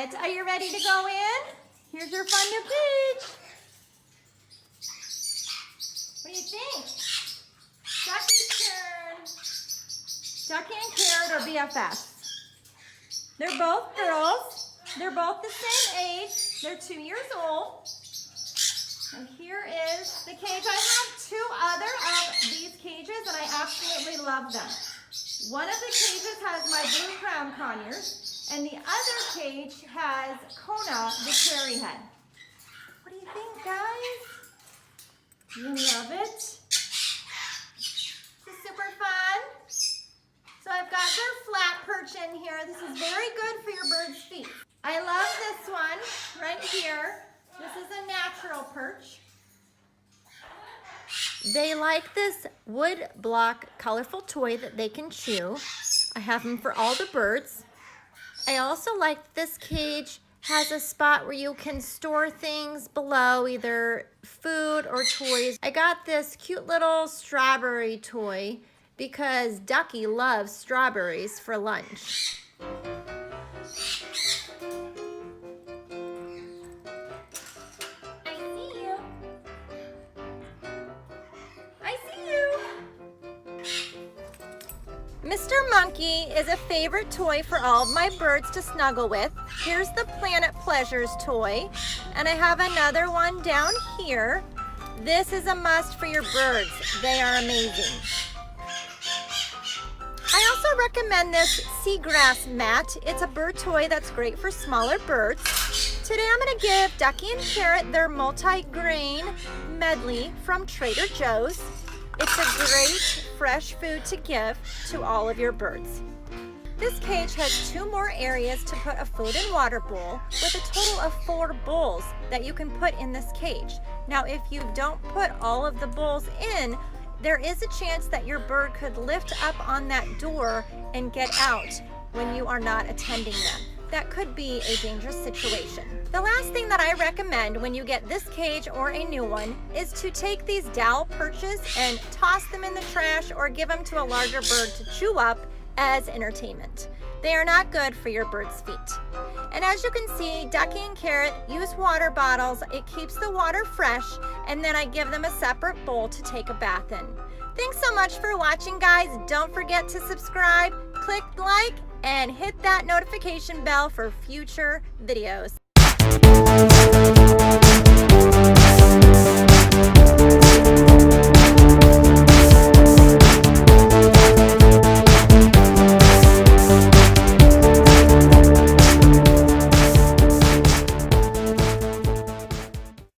it. Are you ready to go in? Here's your fun new cage. What do you think? Ducky's turn. Ducky and Carrot are BFFs. They're both girls. They're both the same age. They're 2 years old. And here is the cage. I have 2 other of these cages, and I absolutely love them. One of the cages has my blue crown conures, and the other cage has Kona, the cherry head. What do you think, guys? You love it? This is super fun. So I've got their flat perch in here. This is very good for your bird's feet. I love this one right here. This is a natural perch. They like this wood block colorful toy that they can chew. I have them for all the birds. I also like this cage has a spot where you can store things below, either food or toys. I got this cute little strawberry toy because Ducky loves strawberries for lunch. Mr. Monkey is a favorite toy for all of my birds to snuggle with. Here's the Planet Pleasures toy, and I have another one down here. This is a must for your birds. They are amazing. I also recommend this Seagrass Mat. It's a bird toy that's great for smaller birds. Today I'm going to give Ducky and Carrot their multi-grain medley from Trader Joe's. It's a great fresh food to give to all of your birds. This cage has 2 more areas to put a food and water bowl, with a total of 4 bowls that you can put in this cage. Now, if you don't put all of the bowls in, there is a chance that your bird could lift up on that door and get out when you are not attending them. That could be a dangerous situation. The last thing that I recommend when you get this cage or a new one is to take these dowel perches and toss them in the trash or give them to a larger bird to chew up as entertainment. They are not good for your bird's feet. And as you can see, Ducky and Carrot use water bottles. It keeps the water fresh, and then I give them a separate bowl to take a bath in. Thanks so much for watching, guys. Don't forget to subscribe, click like, and hit that notification bell for future videos.